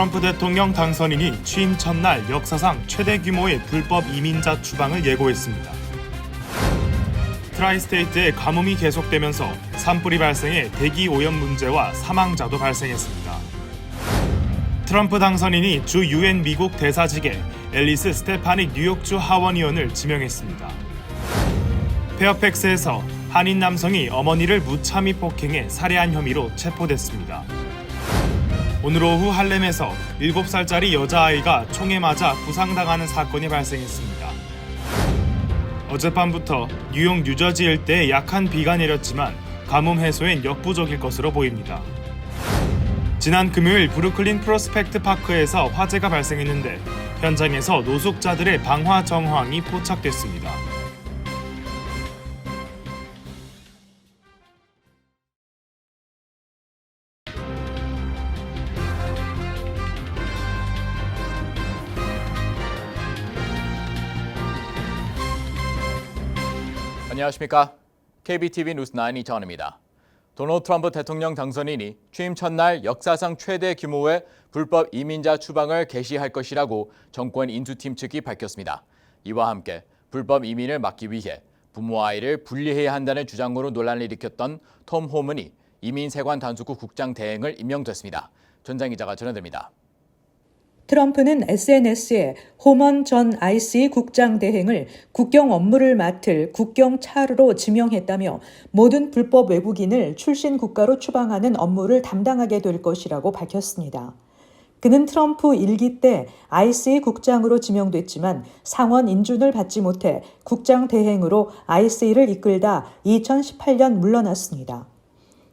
트럼프 대통령 당선인이 취임 첫날 역사상 최대 규모의 불법 이민자 추방을 예고했습니다. 트라이스테이트의 가뭄이 계속되면서 산불이 발생해 대기 오염 문제와 사망자도 발생했습니다. 트럼프 당선인이 주 유엔 미국 대사직에 앨리스 스테파닉 뉴욕주 하원의원을 지명했습니다. 페어팩스에서 한인 남성이 어머니를 무참히 폭행해 살해한 혐의로 체포됐습니다. 오늘 오후 할렘에서 7살짜리 여자아이가 총에 맞아 부상당하는 사건이 발생했습니다. 어젯밤부터 뉴욕 뉴저지 일대에 약한 비가 내렸지만 가뭄 해소엔 역부족일 것으로 보입니다. 지난 금요일 브루클린 프로스펙트 파크에서 화재가 발생했는데 현장에서 노숙자들의 방화 정황이 포착됐습니다. 안녕하십니까? KBTV 뉴스 9 이정원입니다. 도널드 트럼프 대통령 당선인이 취임 첫날 역사상 최대 규모의 불법 이민자 추방을 개시할 것이라고 정권 인수팀 측이 밝혔습니다. 이와 함께 불법 이민을 막기 위해 부모와 아이를 분리해야 한다는 주장으로 논란을 일으켰던 톰 호먼이 이민세관 단속국 국장 대행을 임명됐습니다. 전장 기자가 전해드립니다. 트럼프는 SNS에 호먼 전 ICE 국장 대행을 국경 업무를 맡을 국경차르로 지명했다며 모든 불법 외국인을 출신 국가로 추방하는 업무를 담당하게 될 것이라고 밝혔습니다. 그는 트럼프 1기 때 ICE 국장으로 지명됐지만 상원 인준을 받지 못해 국장 대행으로 ICE를 이끌다 2018년 물러났습니다.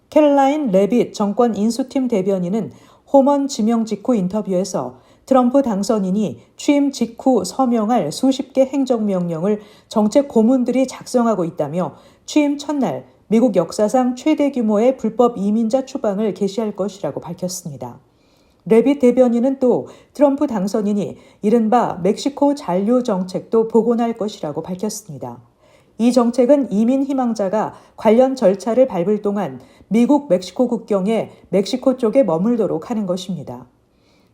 캐롤라인 레빗 정권 인수팀 대변인은 호먼 지명 직후 인터뷰에서 트럼프 당선인이 취임 직후 서명할 수십 개 행정명령을 정책 고문들이 작성하고 있다며 취임 첫날 미국 역사상 최대 규모의 불법 이민자 추방을 개시할 것이라고 밝혔습니다. 레빗 대변인은 또 트럼프 당선인이 이른바 멕시코 잔류 정책도 복원할 것이라고 밝혔습니다. 이 정책은 이민 희망자가 관련 절차를 밟을 동안 미국 멕시코 국경에 멕시코 쪽에 머물도록 하는 것입니다.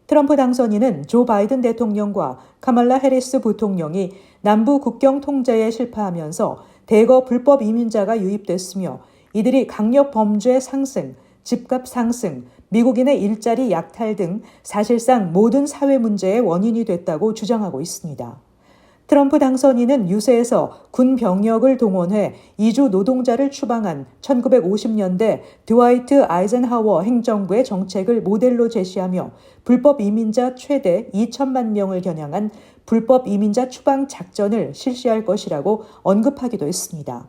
트럼프 당선인은 조 바이든 대통령과 카말라 해리스 부통령이 남부 국경 통제에 실패하면서 대거 불법 이민자가 유입됐으며 이들이 강력 범죄 상승, 집값 상승, 미국인의 일자리 약탈 등 사실상 모든 사회 문제의 원인이 됐다고 주장하고 있습니다. 트럼프 당선인은 유세에서 군 병력을 동원해 이주 노동자를 추방한 1950년대 드와이트 아이젠하워 행정부의 정책을 모델로 제시하며 불법 이민자 최대 2천만 명을 겨냥한 불법 이민자 추방 작전을 실시할 것이라고 언급하기도 했습니다.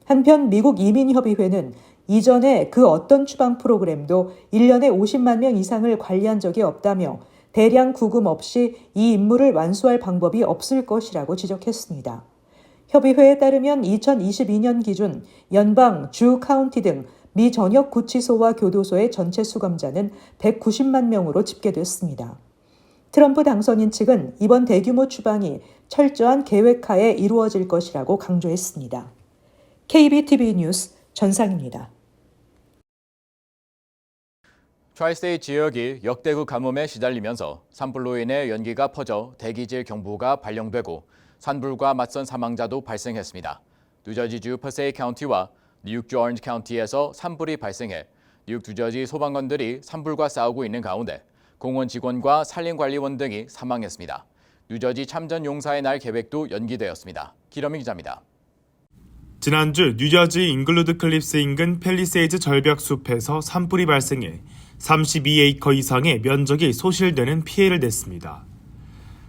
한편 미국 이민협의회는 이전에 그 어떤 추방 프로그램도 1년에 50만 명 이상을 관리한 적이 없다며 대량 구금 없이 이 임무를 완수할 방법이 없을 것이라고 지적했습니다. 협의회에 따르면 2022년 기준 연방, 주, 카운티 등 미 전역 구치소와 교도소의 전체 수감자는 190만 명으로 집계됐습니다. 트럼프 당선인 측은 이번 대규모 추방이 철저한 계획하에 이루어질 것이라고 강조했습니다. KBTV 뉴스 전상입니다. 트라이스테이트 지역이 역대급 가뭄에 시달리면서 산불로 인해 연기가 퍼져 대기질 경보가 발령되고 산불과 맞선 사망자도 발생했습니다. 뉴저지주 퍼세이 카운티와 뉴욕주 오렌지 카운티에서 산불이 발생해 뉴욕 뉴저지 소방관들이 산불과 싸우고 있는 가운데 공원 직원과 산림관리원 등이 사망했습니다. 뉴저지 참전 용사의 날 계획도 연기되었습니다. 기러미 기자입니다. 지난주 뉴저지 잉글루드 클립스 인근 팰리세이즈 절벽 숲에서 산불이 발생해 32에이커 이상의 면적이 소실되는 피해를 냈습니다.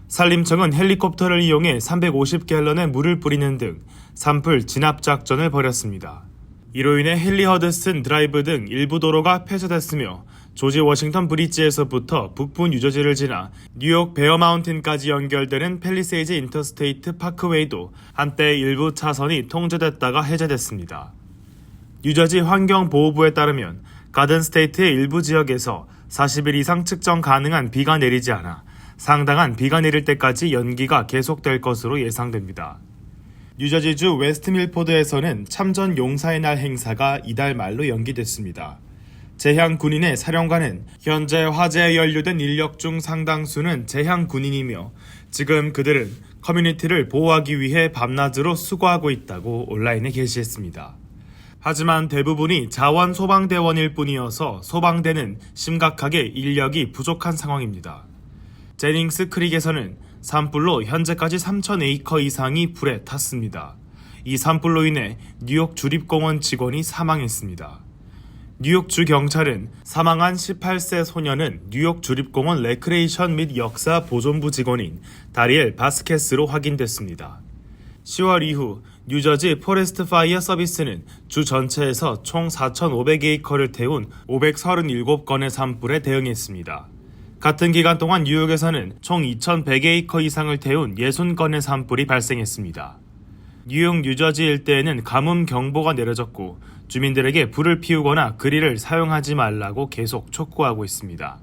산림청은 헬리콥터를 이용해 350갤런의 물을 뿌리는 등 산불 진압 작전을 벌였습니다. 이로 인해 헨리 허드슨 드라이브 등 일부 도로가 폐쇄됐으며 조지 워싱턴 브리지에서부터 북부 뉴저지를 지나 뉴욕 베어 마운틴까지 연결되는 팰리세이즈 인터스테이트 파크웨이도 한때 일부 차선이 통제됐다가 해제됐습니다. 뉴저지 환경보호부에 따르면 가든 스테이트의 일부 지역에서 40일 이상 측정 가능한 비가 내리지 않아 상당한 비가 내릴 때까지 연기가 계속될 것으로 예상됩니다. 뉴저지주 웨스트 밀포드에서는 참전 용사의 날 행사가 이달 말로 연기됐습니다. 재향 군인의 사령관은 현재 화재에 연루된 인력 중 상당수는 재향 군인이며 지금 그들은 커뮤니티를 보호하기 위해 밤낮으로 수고하고 있다고 온라인에 게시했습니다. 하지만 대부분이 자원 소방대원일 뿐이어서 소방대는 심각하게 인력이 부족한 상황입니다. 제닝스 크릭에서는 산불로 현재까지 3,000에이커 이상이 불에 탔습니다. 이 산불로 인해 뉴욕 주립공원 직원이 사망했습니다. 뉴욕주 경찰은 사망한 18세 소년은 뉴욕 주립공원 레크레이션 및 역사 보존부 직원인 다리엘 바스케스로 확인됐습니다. 10월 이후 뉴저지 포레스트 파이어 서비스는 주 전체에서 총 4,500에이커를 태운 537건의 산불에 대응했습니다. 같은 기간 동안 뉴욕에서는 총 2,100에이커 이상을 태운 60건의 산불이 발생했습니다. 뉴욕 뉴저지 일대에는 가뭄 경보가 내려졌고 주민들에게 불을 피우거나 그릴을 사용하지 말라고 계속 촉구하고 있습니다.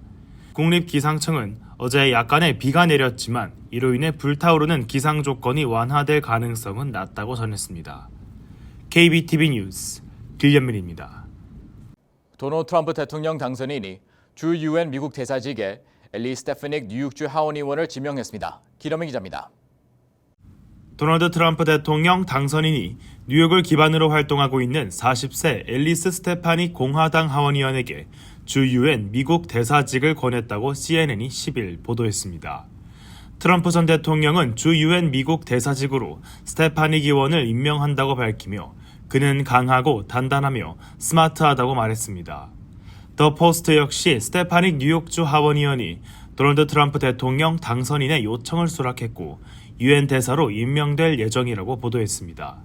국립기상청은 어제 약간의 비가 내렸지만 이로 인해 불타오르는 기상 조건이 완화될 가능성은 낮다고 전했습니다. KBTV 뉴스 길련민입니다. 도널드 트럼프 대통령 당선인이 주 UN 미국 대사직에 엘리 스테파닉 뉴욕주 하원의원을 지명했습니다. 기러미 기자입니다. 도널드 트럼프 대통령 당선인이 뉴욕을 기반으로 활동하고 있는 40세 앨리스 스테파닉 공화당 하원의원에게 주 UN 미국 대사직을 권했다고 CNN이 10일 보도했습니다. 트럼프 전 대통령은 주 UN 미국 대사직으로 스테파닉 의원을 임명한다고 밝히며 그는 강하고 단단하며 스마트하다고 말했습니다. 더 포스트 역시 스테파닉 뉴욕주 하원의원이 도널드 트럼프 대통령 당선인의 요청을 수락했고 UN 대사로 임명될 예정이라고 보도했습니다.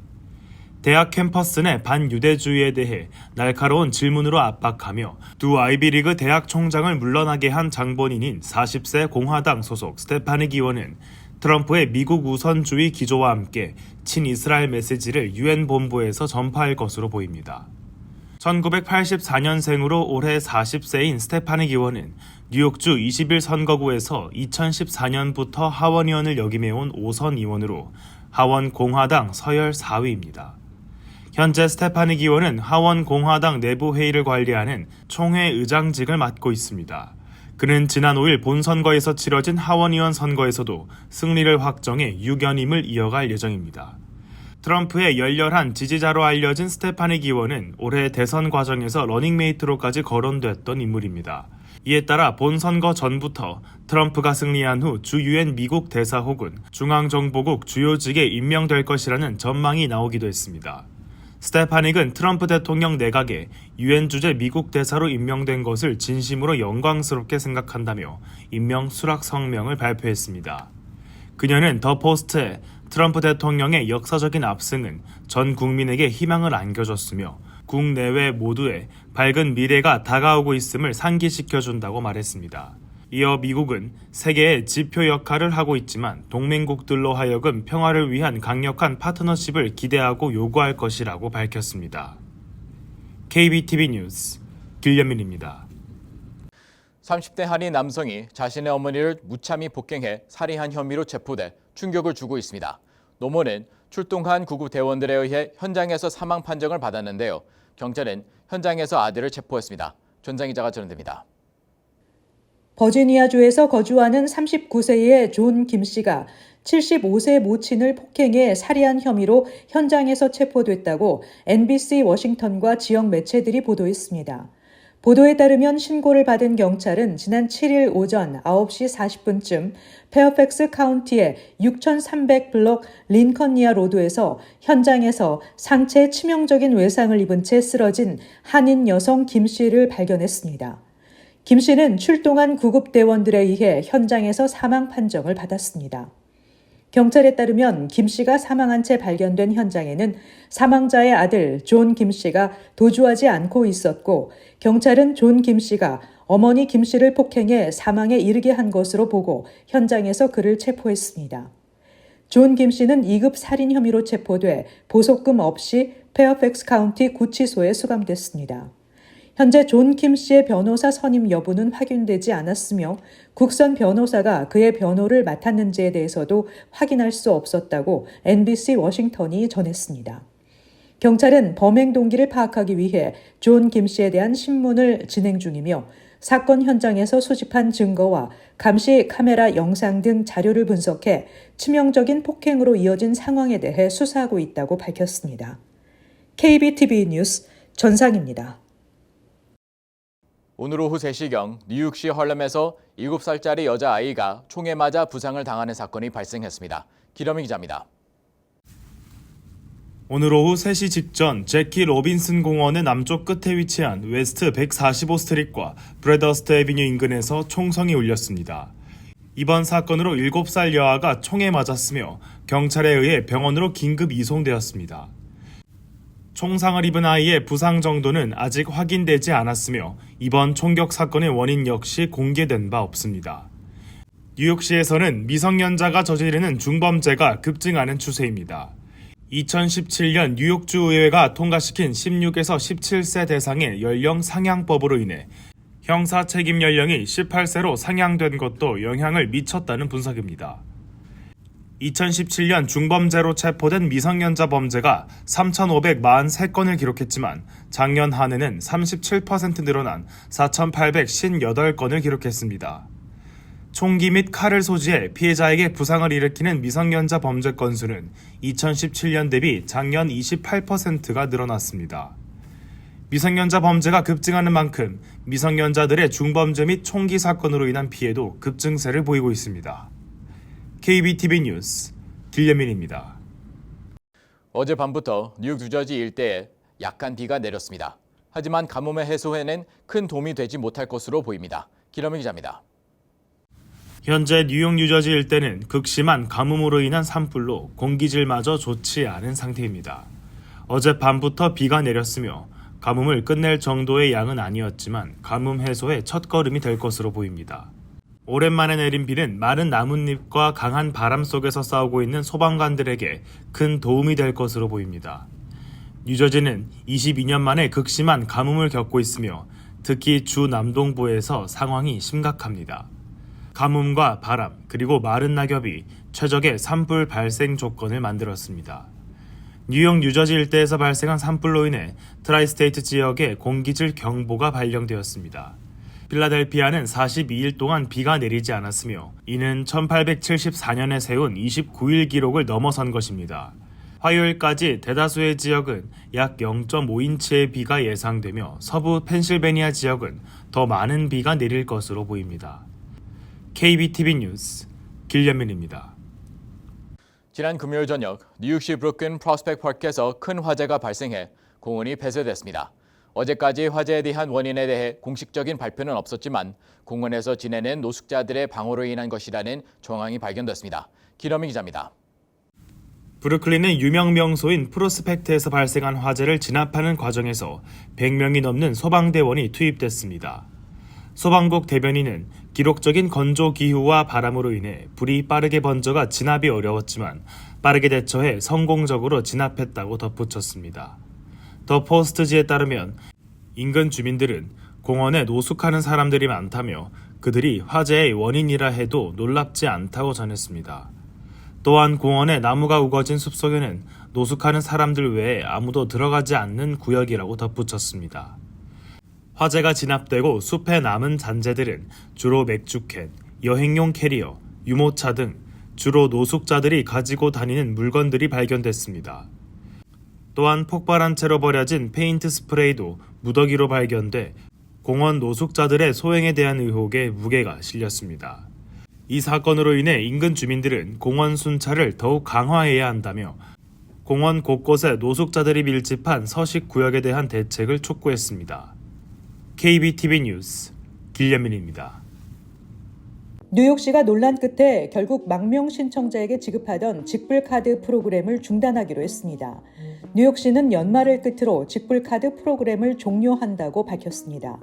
대학 캠퍼스 내 반유대주의에 대해 날카로운 질문으로 압박하며 두 아이비리그 대학 총장을 물러나게 한 장본인인 40세 공화당 소속 스테파닉 의원은 트럼프의 미국 우선주의 기조와 함께 친이스라엘 메시지를 UN 본부에서 전파할 것으로 보입니다. 1984년생으로 올해 40세인 스테파닉 의원은 뉴욕주 21선거구에서 2014년부터 하원의원을 역임해온 5선 의원으로 하원 공화당 서열 4위입니다. 현재 스테파닉 의원은 하원 공화당 내부 회의를 관리하는 총회 의장직을 맡고 있습니다. 그는 지난 5일 본선거에서 치러진 하원의원 선거에서도 승리를 확정해 6연임을 이어갈 예정입니다. 트럼프의 열렬한 지지자로 알려진 스테파닉 의원은 올해 대선 과정에서 러닝메이트로까지 거론됐던 인물입니다. 이에 따라 본선거 전부터 트럼프가 승리한 후 주 UN 미국 대사 혹은 중앙정보국 주요직에 임명될 것이라는 전망이 나오기도 했습니다. 스테파닉은 트럼프 대통령 내각에 UN 주재 미국 대사로 임명된 것을 진심으로 영광스럽게 생각한다며 임명 수락 성명을 발표했습니다. 그녀는 더 포스트에 트럼프 대통령의 역사적인 압승은 전 국민에게 희망을 안겨줬으며 국내외 모두에 밝은 미래가 다가오고 있음을 상기시켜준다고 말했습니다. 이어 미국은 세계의 지표 역할을 하고 있지만 동맹국들로 하여금 평화를 위한 강력한 파트너십을 기대하고 요구할 것이라고 밝혔습니다. KBTV 뉴스 길련민입니다. 30대 한인 남성이 자신의 어머니를 무참히 폭행해 살해한 혐의로 체포돼 충격을 주고 있습니다. 노모는 출동한 구급 대원들에 의해 현장에서 사망 판정을 받았는데요. 경찰은 현장에서 아들을 체포했습니다. 전장 기자가 전해드립니다. 버지니아주에서 거주하는 39세의 존 김 씨가 75세 모친을 폭행해 살해한 혐의로 현장에서 체포됐다고 NBC 워싱턴과 지역 매체들이 보도했습니다. 보도에 따르면 신고를 받은 경찰은 지난 7일 오전 9시 40분쯤 페어팩스 카운티의 6300블록 린컨니아 로드에서 현장에서 상체에 치명적인 외상을 입은 채 쓰러진 한인 여성 김 씨를 발견했습니다. 김 씨는 출동한 구급대원들에 의해 현장에서 사망 판정을 받았습니다. 경찰에 따르면 김 씨가 사망한 채 발견된 현장에는 사망자의 아들 존 김 씨가 도주하지 않고 있었고 경찰은 존 김 씨가 어머니 김 씨를 폭행해 사망에 이르게 한 것으로 보고 현장에서 그를 체포했습니다. 존 김 씨는 2급 살인 혐의로 체포돼 보석금 없이 페어팩스 카운티 구치소에 수감됐습니다. 현재 존 김 씨의 변호사 선임 여부는 확인되지 않았으며 국선 변호사가 그의 변호를 맡았는지에 대해서도 확인할 수 없었다고 NBC 워싱턴이 전했습니다. 경찰은 범행 동기를 파악하기 위해 존 김 씨에 대한 신문을 진행 중이며 사건 현장에서 수집한 증거와 감시 카메라 영상 등 자료를 분석해 치명적인 폭행으로 이어진 상황에 대해 수사하고 있다고 밝혔습니다. KBTV 뉴스 전상입니다. 오늘 오후 3시경 뉴욕시 헐렘에서 7살짜리 여자아이가 총에 맞아 부상을 당하는 사건이 발생했습니다. 기러미 기자입니다. 오늘 오후 3시 직전 제키 로빈슨 공원의 남쪽 끝에 위치한 웨스트 145스트릿과 브레더스트 애비뉴 인근에서 총성이 울렸습니다. 이번 사건으로 7살 여아가 총에 맞았으며 경찰에 의해 병원으로 긴급 이송되었습니다. 총상을 입은 아이의 부상 정도는 아직 확인되지 않았으며 이번 총격 사건의 원인 역시 공개된 바 없습니다. 뉴욕시에서는 미성년자가 저지르는 중범죄가 급증하는 추세입니다. 2017년 뉴욕주 의회가 통과시킨 16에서 17세 대상의 연령 상향법으로 인해 형사 책임 연령이 18세로 상향된 것도 영향을 미쳤다는 분석입니다. 2017년 중범죄로 체포된 미성년자 범죄가 3,543건을 기록했지만 작년 한 해는 37% 늘어난 4,858건을 기록했습니다. 총기 및 칼을 소지해 피해자에게 부상을 일으키는 미성년자 범죄 건수는 2017년 대비 작년 28%가 늘어났습니다. 미성년자 범죄가 급증하는 만큼 미성년자들의 중범죄 및 총기 사건으로 인한 피해도 급증세를 보이고 있습니다. KBTV 뉴스 길레민입니다. 어젯밤부터 뉴욕 뉴저지 일대에 약한 비가 내렸습니다. 하지만 가뭄의 해소에는 큰 도움이 되지 못할 것으로 보입니다. 기러미 기자입니다. 현재 뉴욕 뉴저지 일대는 극심한 가뭄으로 인한 산불로 공기질마저 좋지 않은 상태입니다. 어젯밤부터 비가 내렸으며 가뭄을 끝낼 정도의 양은 아니었지만 가뭄 해소의 첫걸음이 될 것으로 보입니다. 오랜만에 내린 비는 마른 나뭇잎과 강한 바람 속에서 싸우고 있는 소방관들에게 큰 도움이 될 것으로 보입니다. 뉴저지는 22년 만에 극심한 가뭄을 겪고 있으며 특히 주 남동부에서 상황이 심각합니다. 가뭄과 바람 그리고 마른 낙엽이 최적의 산불 발생 조건을 만들었습니다. 뉴욕 뉴저지 일대에서 발생한 산불로 인해 트라이스테이트 지역에 공기질 경보가 발령되었습니다. 필라델피아는 42일 동안 비가 내리지 않았으며 이는 1874년에 세운 29일 기록을 넘어선 것입니다. 화요일까지 대다수의 지역은 약 0.5인치의 비가 예상되며 서부 펜실베니아 지역은 더 많은 비가 내릴 것으로 보입니다. KBTV 뉴스 길레민입니다. 지난 금요일 저녁 뉴욕시 브루클린 프로스펙트 파크에서 큰 화재가 발생해 공원이 폐쇄됐습니다. 어제까지 화재에 대한 원인에 대해 공식적인 발표는 없었지만 공원에서 지내는 노숙자들의 방호로 인한 것이라는 정황이 발견됐습니다. 기러미 기자입니다. 브루클린의 유명 명소인 프로스펙트에서 발생한 화재를 진압하는 과정에서 100명이 넘는 소방대원이 투입됐습니다. 소방국 대변인은 기록적인 건조 기후와 바람으로 인해 불이 빠르게 번져가 진압이 어려웠지만 빠르게 대처해 성공적으로 진압했다고 덧붙였습니다. 더 포스트지에 따르면 인근 주민들은 공원에 노숙하는 사람들이 많다며 그들이 화재의 원인이라 해도 놀랍지 않다고 전했습니다. 또한 공원에 나무가 우거진 숲속에는 노숙하는 사람들 외에 아무도 들어가지 않는 구역이라고 덧붙였습니다. 화재가 진압되고 숲에 남은 잔재들은 주로 맥주캔, 여행용 캐리어, 유모차 등 주로 노숙자들이 가지고 다니는 물건들이 발견됐습니다. 또한 폭발한 채로 버려진 페인트 스프레이도 무더기로 발견돼 공원 노숙자들의 소행에 대한 의혹에 무게가 실렸습니다. 이 사건으로 인해 인근 주민들은 공원 순찰을 더욱 강화해야 한다며 공원 곳곳에 노숙자들이 밀집한 서식 구역에 대한 대책을 촉구했습니다. KBTV 뉴스 길레민입니다. 뉴욕시가 논란 끝에 결국 망명 신청자에게 지급하던 직불카드 프로그램을 중단하기로 했습니다. 뉴욕시는 연말을 끝으로 직불카드 프로그램을 종료한다고 밝혔습니다.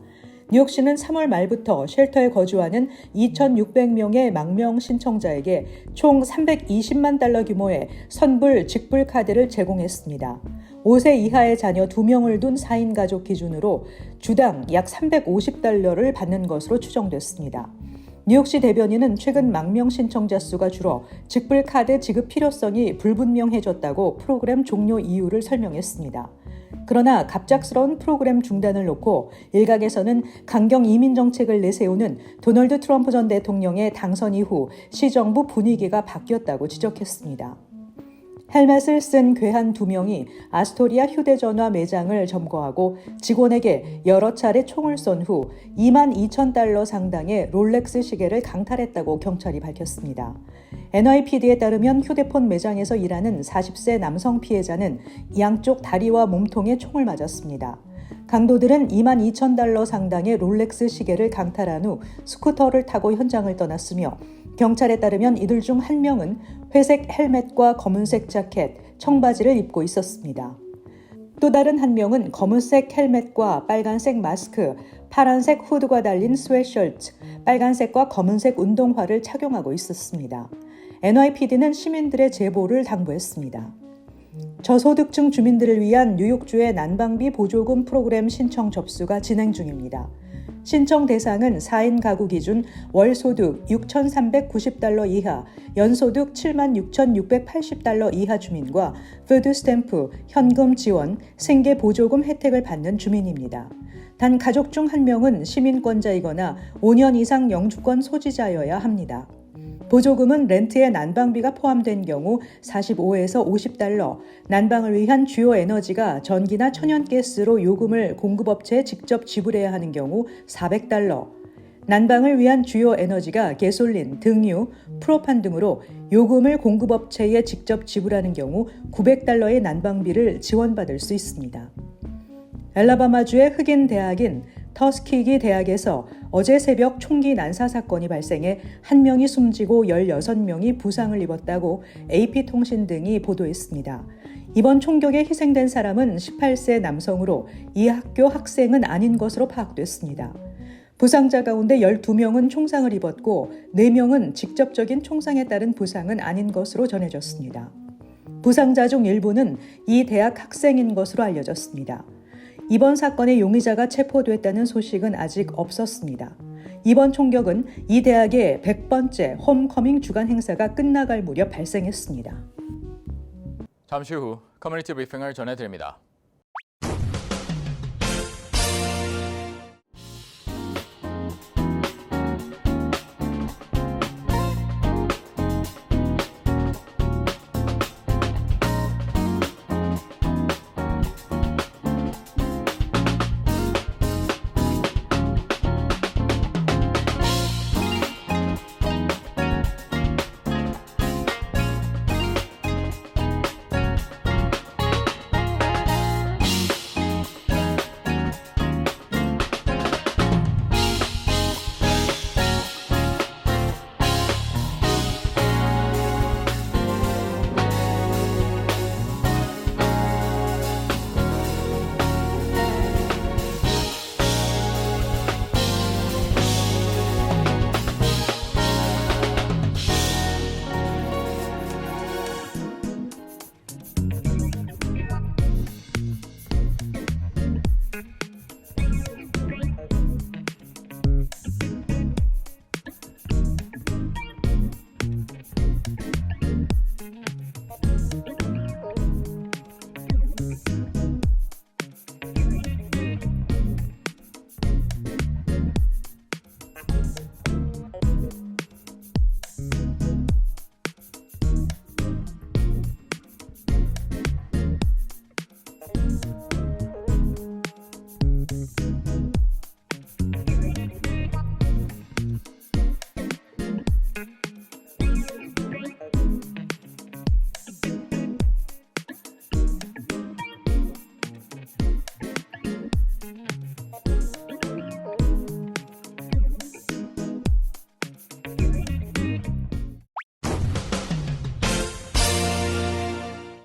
뉴욕시는 3월 말부터 쉘터에 거주하는 2,600명의 망명 신청자에게 총 $320만 규모의 선불 직불카드를 제공했습니다. 5세 이하의 자녀 2명을 둔 4인 가족 기준으로 주당 약 $350를 받는 것으로 추정됐습니다. 뉴욕시 대변인은 최근 망명 신청자 수가 줄어 직불카드 지급 필요성이 불분명해졌다고 프로그램 종료 이유를 설명했습니다. 그러나 갑작스러운 프로그램 중단을 놓고 일각에서는 강경 이민 정책을 내세우는 도널드 트럼프 전 대통령의 당선 이후 시정부 분위기가 바뀌었다고 지적했습니다. 헬멧을 쓴 괴한 2명이 아스토리아 휴대전화 매장을 점거하고 직원에게 여러 차례 총을 쏜 후 22,000달러 상당의 롤렉스 시계를 강탈했다고 경찰이 밝혔습니다. NYPD에 따르면 휴대폰 매장에서 일하는 40세 남성 피해자는 양쪽 다리와 몸통에 총을 맞았습니다. 강도들은 22,000달러 상당의 롤렉스 시계를 강탈한 후 스쿠터를 타고 현장을 떠났으며 경찰에 따르면 이들 중 한 명은 회색 헬멧과 검은색 자켓, 청바지를 입고 있었습니다. 또 다른 한 명은 검은색 헬멧과 빨간색 마스크, 파란색 후드가 달린 스웨셔츠, 빨간색과 검은색 운동화를 착용하고 있었습니다. NYPD는 시민들의 제보를 당부했습니다. 저소득층 주민들을 위한 뉴욕주의 난방비 보조금 프로그램 신청 접수가 진행 중입니다. 신청 대상은 4인 가구 기준 월 소득 6,390달러 이하, 연소득 76,680달러 이하 주민과 푸드 스탬프, 현금 지원, 생계 보조금 혜택을 받는 주민입니다. 단 가족 중 한 명은 시민권자이거나 5년 이상 영주권 소지자여야 합니다. 보조금은 렌트에 난방비가 포함된 경우 45에서 50달러, 난방을 위한 주요 에너지가 전기나 천연가스로 요금을 공급업체에 직접 지불해야 하는 경우 400달러, 난방을 위한 주요 에너지가 가솔린, 등유, 프로판 등으로 요금을 공급업체에 직접 지불하는 경우 900달러의 난방비를 지원받을 수 있습니다. 엘라바마주의 흑인 대학인 터스키기 대학에서 어제 새벽 총기 난사 사건이 발생해 1명이 숨지고 16명이 부상을 입었다고 AP통신 등이 보도했습니다. 이번 총격에 희생된 사람은 18세 남성으로 이 학교 학생은 아닌 것으로 파악됐습니다. 부상자 가운데 12명은 총상을 입었고 4명은 직접적인 총상에 따른 부상은 아닌 것으로 전해졌습니다. 부상자 중 일부는 이 대학 학생인 것으로 알려졌습니다. 이번 사건의 용의자가 체포됐다는 소식은 아직 없었습니다. 이번 총격은 이 대학의 100번째 홈커밍 주간 행사가 끝나갈 무렵 발생했습니다. 잠시 후 커뮤니티 브리핑을 전해드립니다.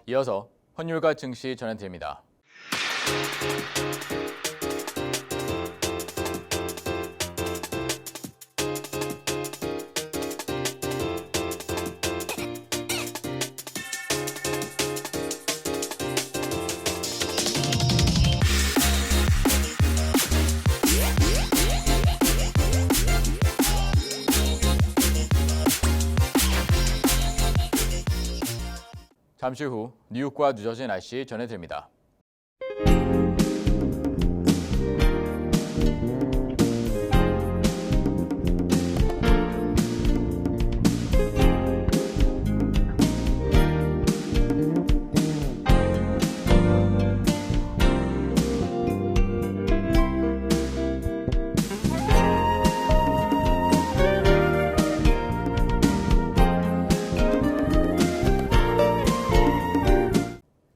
이어서 환율과 증시 전해드립니다. 잠시 후 뉴욕과 뉴저지 날씨 전해드립니다.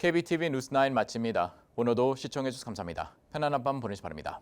KBTV 뉴스9 마칩니다. 오늘도 시청해주셔서 감사합니다. 편안한 밤 보내시 기 바랍니다.